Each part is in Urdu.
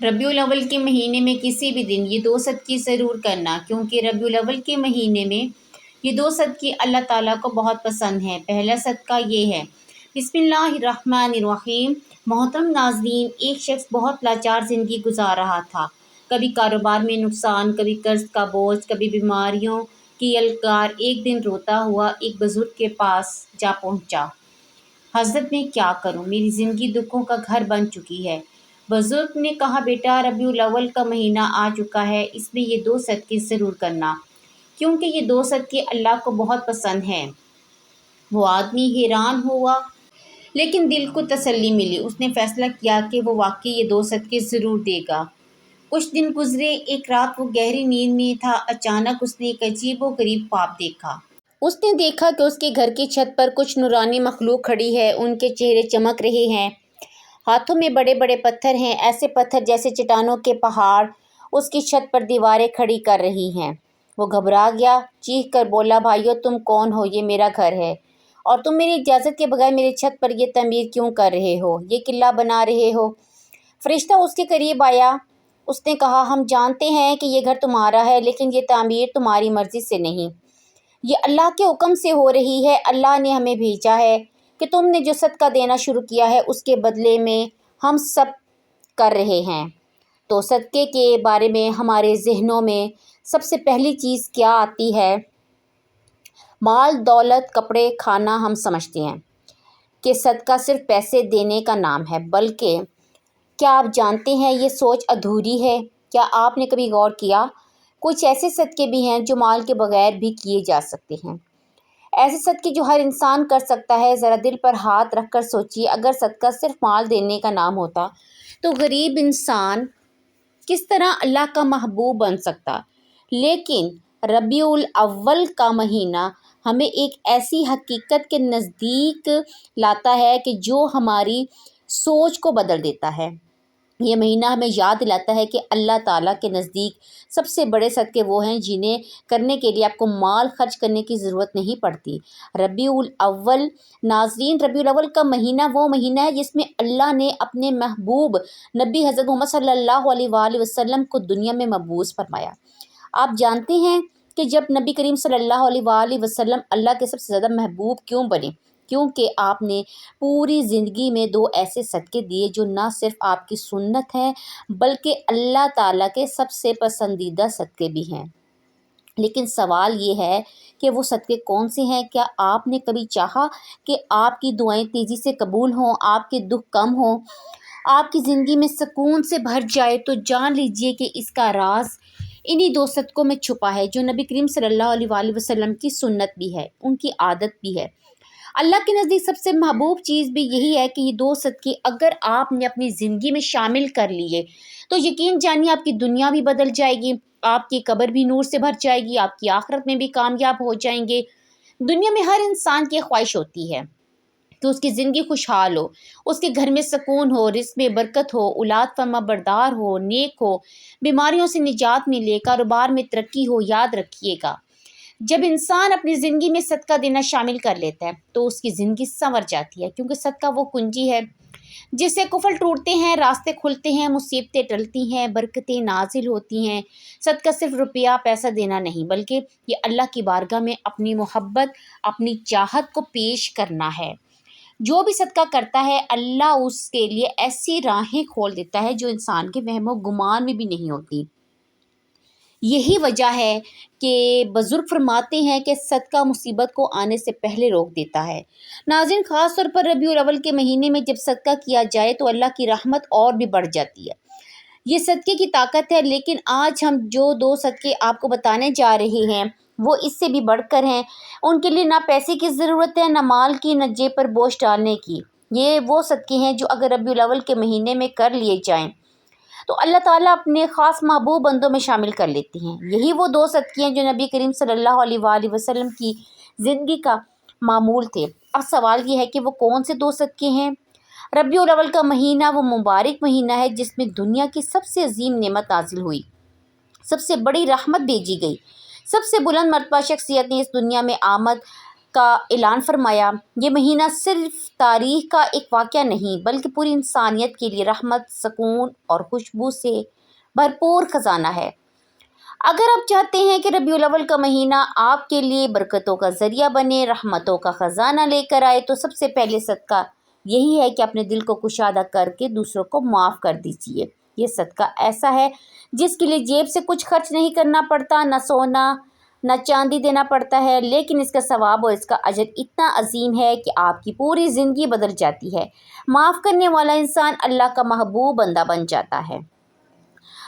ربیع الاول کے مہینے میں کسی بھی دن یہ دو صدقے ضرور کرنا، کیونکہ ربیع الاول کے مہینے میں یہ دو صدقے اللہ تعالیٰ کو بہت پسند ہیں۔ پہلا صدقہ یہ ہے، بسم اللہ الرحمن الرحیم۔ محترم ناظرین، ایک شخص بہت لاچار زندگی گزار رہا تھا۔ کبھی کاروبار میں نقصان، کبھی قرض کا بوجھ، کبھی بیماریوں کی یلغار۔ ایک دن روتا ہوا ایک بزرگ کے پاس جا پہنچا۔ حضرت، میں کیا کروں؟ میری زندگی دکھوں کا گھر بن چکی ہے۔ بزرگ نے کہا، بیٹا، ربیع الاول کا مہینہ آ چکا ہے، اس میں یہ دو صدقے ضرور کرنا، کیونکہ یہ دو صدقے اللہ کو بہت پسند ہیں۔ وہ آدمی حیران ہوا، لیکن دل کو تسلی ملی۔ اس نے فیصلہ کیا کہ وہ واقعی یہ دو صدقے ضرور دے گا۔ کچھ دن گزرے، ایک رات وہ گہری نیند میں تھا، اچانک اس نے ایک عجیب و غریب خواب دیکھا۔ اس نے دیکھا کہ اس کے گھر کی چھت پر کچھ نورانی مخلوق کھڑی ہے، ان کے چہرے چمک رہے ہیں، ہاتھوں میں بڑے بڑے پتھر ہیں، ایسے پتھر جیسے چٹانوں کے پہاڑ اس کی چھت پر دیواریں کھڑی کر رہی ہیں۔ وہ گھبرا گیا، چیخ کر بولا، بھائیو، تم کون ہو؟ یہ میرا گھر ہے، اور تم میری اجازت کے بغیر میری چھت پر یہ تعمیر کیوں کر رہے ہو؟ یہ قلعہ بنا رہے ہو؟ فرشتہ اس کے قریب آیا۔ اس نے کہا، ہم جانتے ہیں کہ یہ گھر تمہارا ہے، لیکن یہ تعمیر تمہاری مرضی سے نہیں، یہ اللہ کے حکم سے ہو رہی ہے۔ اللہ نے ہمیں بھیجا ہے کہ تم نے جو صدقہ دینا شروع کیا ہے اس کے بدلے میں ہم سب کر رہے ہیں۔ تو صدقے کے بارے میں ہمارے ذہنوں میں سب سے پہلی چیز کیا آتی ہے؟ مال، دولت، کپڑے، کھانا۔ ہم سمجھتے ہیں کہ صدقہ صرف پیسے دینے کا نام ہے، بلکہ کیا آپ جانتے ہیں یہ سوچ ادھوری ہے؟ کیا آپ نے کبھی غور کیا؟ کچھ ایسے صدقے بھی ہیں جو مال کے بغیر بھی کیے جا سکتے ہیں، ایسے صدقے جو ہر انسان کر سکتا ہے۔ ذرا دل پر ہاتھ رکھ کر سوچیے، اگر صدقہ صرف مال دینے کا نام ہوتا تو غریب انسان کس طرح اللہ کا محبوب بن سکتا؟ لیکن ربیع الاول کا مہینہ ہمیں ایک ایسی حقیقت کے نزدیک لاتا ہے کہ جو ہماری سوچ کو بدل دیتا ہے۔ یہ مہینہ ہمیں یاد دلاتا ہے کہ اللہ تعالیٰ کے نزدیک سب سے بڑے صدقے وہ ہیں جنہیں کرنے کے لیے آپ کو مال خرچ کرنے کی ضرورت نہیں پڑتی۔ ربیع الاول، ناظرین، ربیع الاول کا مہینہ وہ مہینہ ہے جس میں اللہ نے اپنے محبوب نبی حضرت محمد صلی اللہ علیہ وآلہ وسلم کو دنیا میں مبعوث فرمایا۔ آپ جانتے ہیں کہ جب نبی کریم صلی اللہ علیہ وآلہ وسلم اللہ کے سب سے زیادہ محبوب کیوں بنے؟ کیونکہ آپ نے پوری زندگی میں دو ایسے صدقے دیے جو نہ صرف آپ کی سنت ہیں بلکہ اللہ تعالیٰ کے سب سے پسندیدہ صدقے بھی ہیں۔ لیکن سوال یہ ہے کہ وہ صدقے کون سے ہیں؟ کیا آپ نے کبھی چاہا کہ آپ کی دعائیں تیزی سے قبول ہوں، آپ کے دکھ کم ہوں، آپ کی زندگی میں سکون سے بھر جائے؟ تو جان لیجئے کہ اس کا راز انہی دو صدقوں میں چھپا ہے جو نبی کریم صلی اللہ علیہ وآلہ وسلم کی سنت بھی ہے، ان کی عادت بھی ہے۔ اللہ کے نزدیک سب سے محبوب چیز بھی یہی ہے کہ یہ دو صدقے اگر آپ نے اپنی زندگی میں شامل کر لیے تو یقین جانیے آپ کی دنیا بھی بدل جائے گی، آپ کی قبر بھی نور سے بھر جائے گی، آپ کی آخرت میں بھی کامیاب ہو جائیں گے۔ دنیا میں ہر انسان کی خواہش ہوتی ہے کہ اس کی زندگی خوشحال ہو، اس کے گھر میں سکون ہو، رزق میں برکت ہو، اولاد فرما بردار ہو، نیک ہو، بیماریوں سے نجات ملے، کاروبار میں ترقی ہو۔ یاد رکھیے گا، جب انسان اپنی زندگی میں صدقہ دینا شامل کر لیتا ہے تو اس کی زندگی سنور جاتی ہے، کیونکہ صدقہ وہ کنجی ہے جس سے قفل ٹوٹتے ہیں، راستے کھلتے ہیں، مصیبتیں ٹلتی ہیں، برکتیں نازل ہوتی ہیں۔ صدقہ صرف روپیہ پیسہ دینا نہیں، بلکہ یہ اللہ کی بارگاہ میں اپنی محبت، اپنی چاہت کو پیش کرنا ہے۔ جو بھی صدقہ کرتا ہے اللہ اس کے لیے ایسی راہیں کھول دیتا ہے جو انسان کے وہم و گمان میں بھی نہیں ہوتی۔ یہی وجہ ہے کہ بزرگ فرماتے ہیں کہ صدقہ مصیبت کو آنے سے پہلے روک دیتا ہے۔ ناظرین، خاص طور پر ربیع الاول کے مہینے میں جب صدقہ کیا جائے تو اللہ کی رحمت اور بھی بڑھ جاتی ہے۔ یہ صدقے کی طاقت ہے، لیکن آج ہم جو دو صدقے آپ کو بتانے جا رہے ہیں وہ اس سے بھی بڑھ کر ہیں۔ ان کے لیے نہ پیسے کی ضرورت ہے، نہ مال کی، نہ جیب پر بوجھ ڈالنے کی۔ یہ وہ صدقے ہیں جو اگر ربیع الاول کے مہینے میں کر لیے جائیں تو اللہ تعالیٰ اپنے خاص محبوب بندوں میں شامل کر لیتے ہیں۔ یہی وہ دو صدقے ہیں جو نبی کریم صلی اللہ علیہ وآلہ وسلم کی زندگی کا معمول تھے۔ اب سوال یہ ہے کہ وہ کون سے دو صدقے ہیں؟ ربیع الاول کا مہینہ وہ مبارک مہینہ ہے جس میں دنیا کی سب سے عظیم نعمت نازل ہوئی، سب سے بڑی رحمت بھیجی گئی، سب سے بلند مرتبہ شخصیت نے اس دنیا میں آمد کا اعلان فرمایا، یہ مہینہ صرف تاریخ کا ایک واقعہ نہیں بلکہ پوری انسانیت کے لیے رحمت، سکون اور خوشبو سے بھرپور خزانہ ہے۔ اگر آپ چاہتے ہیں کہ ربیع الاول کا مہینہ آپ کے لیے برکتوں کا ذریعہ بنے، رحمتوں کا خزانہ لے کر آئے، تو سب سے پہلے صدقہ یہی ہے کہ اپنے دل کو کشادہ کر کے دوسروں کو معاف کر دیجیے۔ یہ صدقہ ایسا ہے جس کے لیے جیب سے کچھ خرچ نہیں کرنا پڑتا، نہ سونا نہ چاندی دینا پڑتا ہے، لیکن اس کا ثواب اور اس کا اجر اتنا عظیم ہے کہ آپ کی پوری زندگی بدل جاتی ہے۔ معاف کرنے والا انسان اللہ کا محبوب بندہ بن جاتا ہے۔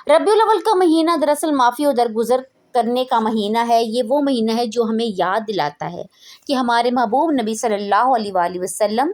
ربیع الاول کا مہینہ دراصل معافی اور درگزر کرنے کا مہینہ ہے۔ یہ وہ مہینہ ہے جو ہمیں یاد دلاتا ہے کہ ہمارے محبوب نبی صلی اللہ علیہ وآلہ وسلم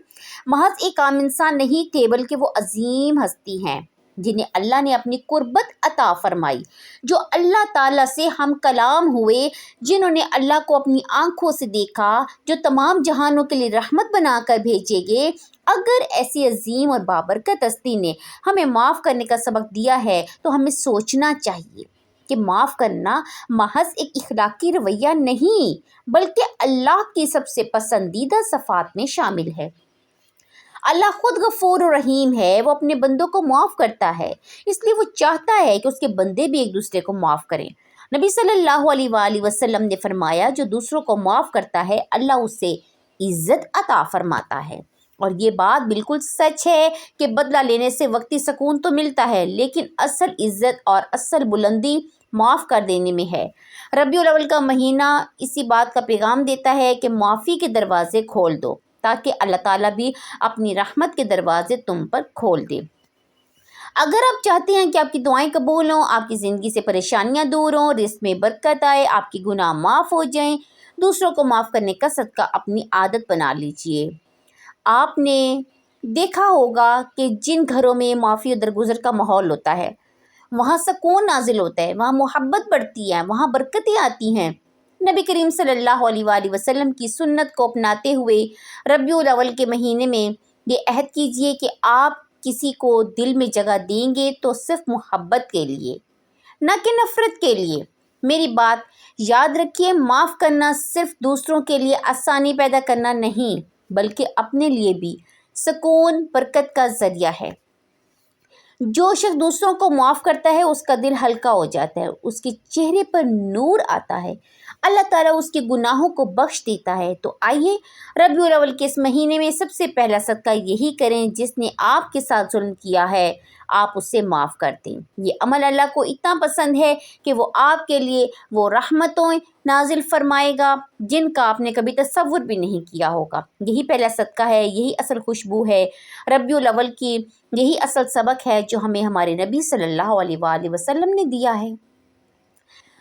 محض ایک عام انسان نہیں تھے بلکہ وہ عظیم ہستی ہیں جنہیں اللہ نے اپنی قربت عطا فرمائی، جو اللہ تعالیٰ سے ہم کلام ہوئے، جنہوں نے اللہ کو اپنی آنکھوں سے دیکھا، جو تمام جہانوں کے لیے رحمت بنا کر بھیجے گئے۔ اگر ایسی عظیم اور بابرکت ہستی نے ہمیں معاف کرنے کا سبق دیا ہے تو ہمیں سوچنا چاہیے کہ معاف کرنا محض ایک اخلاقی رویہ نہیں بلکہ اللہ کی سب سے پسندیدہ صفات میں شامل ہے۔ اللہ خود غفور و رحیم ہے، وہ اپنے بندوں کو معاف کرتا ہے، اس لیے وہ چاہتا ہے کہ اس کے بندے بھی ایک دوسرے کو معاف کریں۔ نبی صلی اللہ علیہ وآلہ وسلم نے فرمایا، جو دوسروں کو معاف کرتا ہے اللہ اسے عزت عطا فرماتا ہے۔ اور یہ بات بالکل سچ ہے کہ بدلہ لینے سے وقتی سکون تو ملتا ہے، لیکن اصل عزت اور اصل بلندی معاف کر دینے میں ہے۔ ربیع الاول کا مہینہ اسی بات کا پیغام دیتا ہے کہ معافی کے دروازے کھول دو تاکہ اللہ تعالیٰ بھی اپنی رحمت کے دروازے تم پر کھول دے۔ اگر آپ چاہتے ہیں کہ آپ کی دعائیں قبول ہوں، آپ کی زندگی سے پریشانیاں دور ہوں، رزق میں برکت آئے، آپ کی گناہ معاف ہو جائیں، دوسروں کو معاف کرنے کا صدقہ اپنی عادت بنا لیجئے۔ آپ نے دیکھا ہوگا کہ جن گھروں میں معافی اور درگزر کا ماحول ہوتا ہے وہاں سکون نازل ہوتا ہے، وہاں محبت بڑھتی ہے، وہاں برکتیں آتی ہیں۔ نبی کریم صلی اللہ علیہ وآلہ وسلم کی سنت کو اپناتے ہوئے ربیع الاول کے مہینے میں یہ عہد کیجئے کہ آپ کسی کو دل میں جگہ دیں گے تو صرف محبت کے لیے، نہ کہ نفرت کے لیے۔ میری بات یاد رکھیے، معاف کرنا صرف دوسروں کے لیے آسانی پیدا کرنا نہیں بلکہ اپنے لیے بھی سکون، برکت کا ذریعہ ہے۔ جو شخص دوسروں کو معاف کرتا ہے اس کا دل ہلکا ہو جاتا ہے، اس کے چہرے پر نور آتا ہے، اللہ تعالیٰ اس کے گناہوں کو بخش دیتا ہے۔ تو آئیے ربیع الاول کے اس مہینے میں سب سے پہلا صدقہ یہی کریں، جس نے آپ کے ساتھ ظلم کیا ہے آپ اسے معاف کر دیں۔ یہ عمل اللہ کو اتنا پسند ہے کہ وہ آپ کے لیے وہ رحمتوں نازل فرمائے گا جن کا آپ نے کبھی تصور بھی نہیں کیا ہوگا۔ یہی پہلا صدقہ ہے، یہی اصل خوشبو ہے ربیع الاول کی، یہی اصل سبق ہے جو ہمیں ہمارے نبی صلی اللہ علیہ وآلہ وسلم نے دیا ہے۔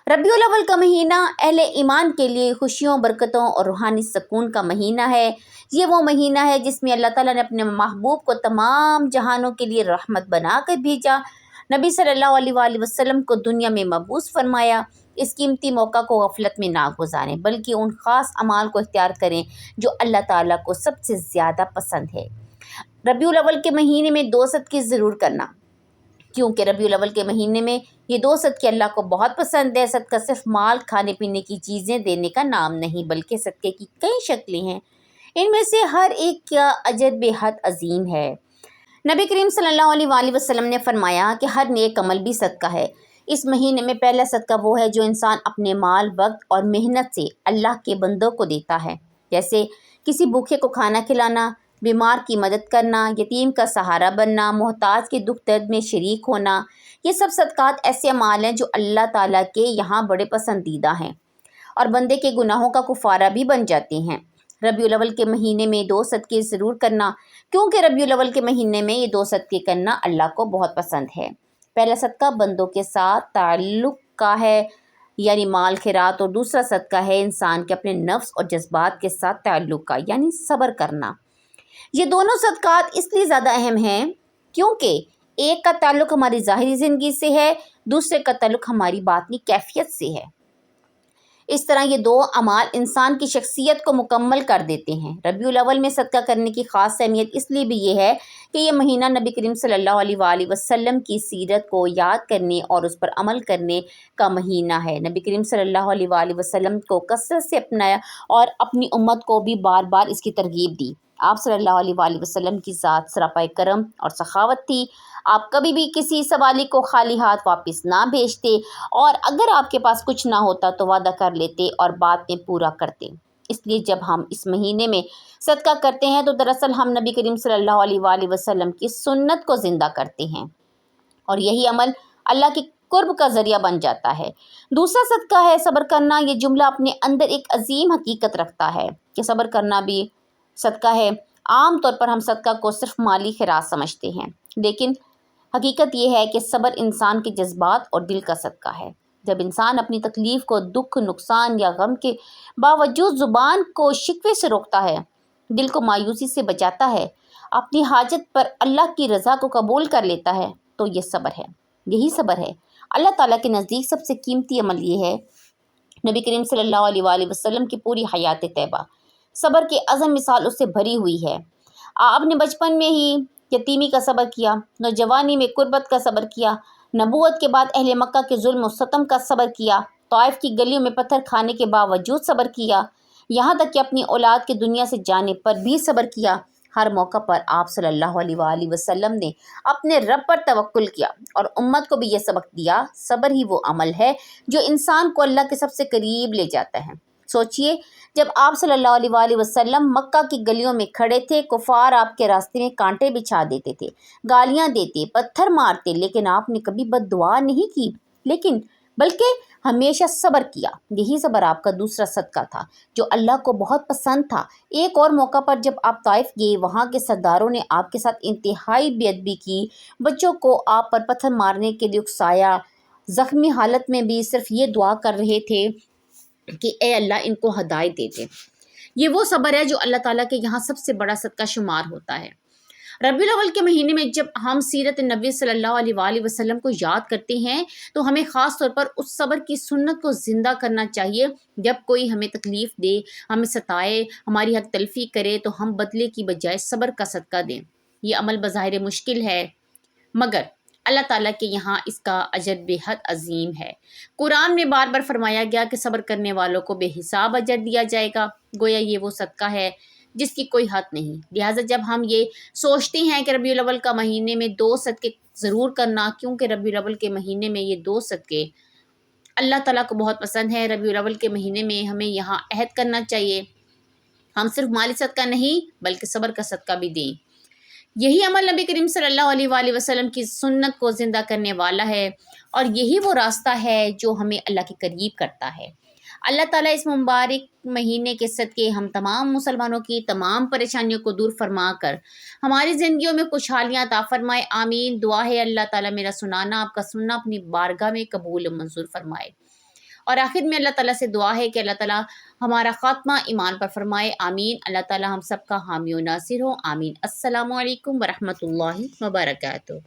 ربیع الاول کا مہینہ اہل ایمان کے لیے خوشیوں، برکتوں اور روحانی سکون کا مہینہ ہے۔ یہ وہ مہینہ ہے جس میں اللہ تعالیٰ نے اپنے محبوب کو تمام جہانوں کے لیے رحمت بنا کر بھیجا، نبی صلی اللہ علیہ وآلہ وسلم کو دنیا میں مبعوث فرمایا۔ اس قیمتی موقع کو غفلت میں نہ گزاریں بلکہ ان خاص اعمال کو اختیار کریں جو اللہ تعالیٰ کو سب سے زیادہ پسند ہے۔ ربیع الاول کے مہینے میں 2 صدقے ضرور کرنا، کیونکہ ربیع الاول کے مہینے میں یہ 2 صدقے اللہ کو بہت پسند ہے۔ صدقہ صرف مال، کھانے پینے کی چیزیں دینے کا نام نہیں بلکہ صدقے کی کئی شکلیں ہیں، ان میں سے ہر ایک کا اجر بے حد عظیم ہے۔ نبی کریم صلی اللہ علیہ وآلہ وسلم نے فرمایا کہ ہر نیک عمل بھی صدقہ ہے۔ اس مہینے میں پہلا صدقہ وہ ہے جو انسان اپنے مال، وقت اور محنت سے اللہ کے بندوں کو دیتا ہے، جیسے کسی بھوکے کو کھانا کھلانا، بیمار کی مدد کرنا، یتیم کا سہارا بننا، محتاج کے دکھ درد میں شریک ہونا۔ یہ سب صدقات ایسے اعمال ہیں جو اللہ تعالیٰ کے یہاں بڑے پسندیدہ ہیں اور بندے کے گناہوں کا کفارہ بھی بن جاتے ہیں۔ ربیع الاول کے مہینے میں 2 صدقے ضرور کرنا، کیونکہ ربیع الاول کے مہینے میں یہ 2 صدقے کرنا اللہ کو بہت پسند ہے۔ پہلا صدقہ بندوں کے ساتھ تعلق کا ہے، یعنی مال خیرات، اور دوسرا صدقہ ہے انسان کے اپنے نفس اور جذبات کے ساتھ تعلق کا، یعنی صبر کرنا۔ یہ دونوں صدقات اس لیے زیادہ اہم ہیں کیونکہ ایک کا تعلق ہماری ظاہری زندگی سے ہے، دوسرے کا تعلق ہماری باطنی کیفیت سے ہے۔ اس طرح یہ دو اعمال انسان کی شخصیت کو مکمل کر دیتے ہیں۔ ربیع الاول میں صدقہ کرنے کی خاص اہمیت اس لیے بھی یہ ہے کہ یہ مہینہ نبی کریم صلی اللہ علیہ وآلہ وسلم کی سیرت کو یاد کرنے اور اس پر عمل کرنے کا مہینہ ہے۔ نبی کریم صلی اللہ علیہ وآلہ وسلم کو کثرت سے اپنایا اور اپنی امت کو بھی بار بار اس کی ترغیب دی۔ آپ صلی اللہ علیہ وآلہ وسلم کی ذات سراپا کرم اور سخاوت تھی۔ آپ کبھی بھی کسی سوالی کو خالی ہاتھ واپس نہ بھیجتے، اور اگر آپ کے پاس کچھ نہ ہوتا تو وعدہ کر لیتے اور بعد میں پورا کرتے۔ اس لیے جب ہم اس مہینے میں صدقہ کرتے ہیں تو دراصل ہم نبی کریم صلی اللہ علیہ وآلہ وسلم کی سنت کو زندہ کرتے ہیں، اور یہی عمل اللہ کی قرب کا ذریعہ بن جاتا ہے۔ دوسرا صدقہ ہے صبر کرنا۔ یہ جملہ اپنے اندر ایک عظیم حقیقت رکھتا ہے کہ صبر کرنا بھی صدقہ ہے۔ عام طور پر ہم صدقہ کو صرف مالی خیرات سمجھتے ہیں، لیکن حقیقت یہ ہے کہ صبر انسان کے جذبات اور دل کا صدقہ ہے۔ جب انسان اپنی تکلیف کو دکھ، نقصان یا غم کے باوجود زبان کو شکوے سے روکتا ہے، دل کو مایوسی سے بچاتا ہے، اپنی حاجت پر اللہ کی رضا کو قبول کر لیتا ہے، تو یہ صبر ہے۔ یہی صبر ہے۔ اللہ تعالیٰ کے نزدیک سب سے قیمتی عمل یہ ہے۔ نبی کریم صلی اللہ علیہ وآلہ وسلم کی پوری حیات طیبہ صبر کی اعظم مثال اس سے بھری ہوئی ہے۔ آپ نے بچپن میں ہی یتیمی کا صبر کیا، نوجوانی میں غربت کا صبر کیا، نبوت کے بعد اہل مکہ کے ظلم و ستم کا صبر کیا، طائف کی گلیوں میں پتھر کھانے کے باوجود صبر کیا، یہاں تک کہ اپنی اولاد کے دنیا سے جانے پر بھی صبر کیا۔ ہر موقع پر آپ صلی اللہ علیہ وآلہ وسلم نے اپنے رب پر توکل کیا اور امت کو بھی یہ سبق دیا۔ صبر ہی وہ عمل ہے جو انسان کو اللہ کے سب سے قریب لے جاتا ہے۔ سوچئے، جب آپ صلی اللہ علیہ وآلہ وسلم مکہ کی گلیوں میں کھڑے تھے، کفار آپ کے راستے میں کانٹے بچھا دیتے تھے، گالیاں دیتے، پتھر مارتے، لیکن آپ نے کبھی بد دعا نہیں کی، بلکہ ہمیشہ صبر کیا۔ یہی صبر آپ کا دوسرا صدقہ تھا جو اللہ کو بہت پسند تھا۔ ایک اور موقع پر جب آپ طائف گئے، وہاں کے سرداروں نے آپ کے ساتھ انتہائی بے ادبی کی، بچوں کو آپ پر پتھر مارنے کے لیے اکسایا، زخمی حالت میں بھی صرف یہ دعا کر رہے تھے کہ اے اللہ ان کو ہدایت دے دے۔ یہ وہ صبر ہے جو اللہ تعالیٰ کے یہاں سب سے بڑا صدقہ شمار ہوتا ہے۔ ربیع الاول کے مہینے میں جب ہم سیرت نبی صلی اللہ علیہ وآلہ وسلم کو یاد کرتے ہیں تو ہمیں خاص طور پر اس صبر کی سنت کو زندہ کرنا چاہیے۔ جب کوئی ہمیں تکلیف دے، ہمیں ستائے، ہماری حق تلفی کرے تو ہم بدلے کی بجائے صبر کا صدقہ دیں۔ یہ عمل بظاہر مشکل ہے، مگر اللہ تعالیٰ کے یہاں اس کا اجر بے حد عظیم ہے۔ قرآن میں بار بار فرمایا گیا کہ صبر کرنے والوں کو بے حساب اجر دیا جائے گا۔ گویا یہ وہ صدقہ ہے جس کی کوئی حد نہیں۔ لہٰذا جب ہم یہ سوچتے ہیں کہ ربیع الاول کا مہینے میں 2 صدقے ضرور کرنا، کیونکہ ربیع الاول کے مہینے میں یہ 2 صدقے اللہ تعالیٰ کو بہت پسند ہے، ربیع الاول کے مہینے میں ہمیں یہاں عہد کرنا چاہیے ہم صرف مالی صدقہ نہیں بلکہ صبر کا صدقہ بھی دیں۔ یہی عمل نبی کریم صلی اللہ علیہ وآلہ وسلم کی سنت کو زندہ کرنے والا ہے، اور یہی وہ راستہ ہے جو ہمیں اللہ کے قریب کرتا ہے۔ اللہ تعالیٰ اس مبارک مہینے کے صدقے ہم تمام مسلمانوں کی تمام پریشانیوں کو دور فرما کر ہماری زندگیوں میں خوشحالیاں عطا فرمائے۔ آمین۔ دعا ہے اللہ تعالیٰ میرا سنانا، آپ کا سننا اپنی بارگاہ میں قبول و منظور فرمائے۔ اور آخر میں اللہ تعالیٰ سے دعا ہے کہ اللہ تعالیٰ ہمارا خاتمہ ایمان پر فرمائے۔ آمین۔ اللہ تعالیٰ ہم سب کا حامی و ناصر ہو۔ آمین۔ السلام علیکم ورحمۃ اللہ وبرکاتہ۔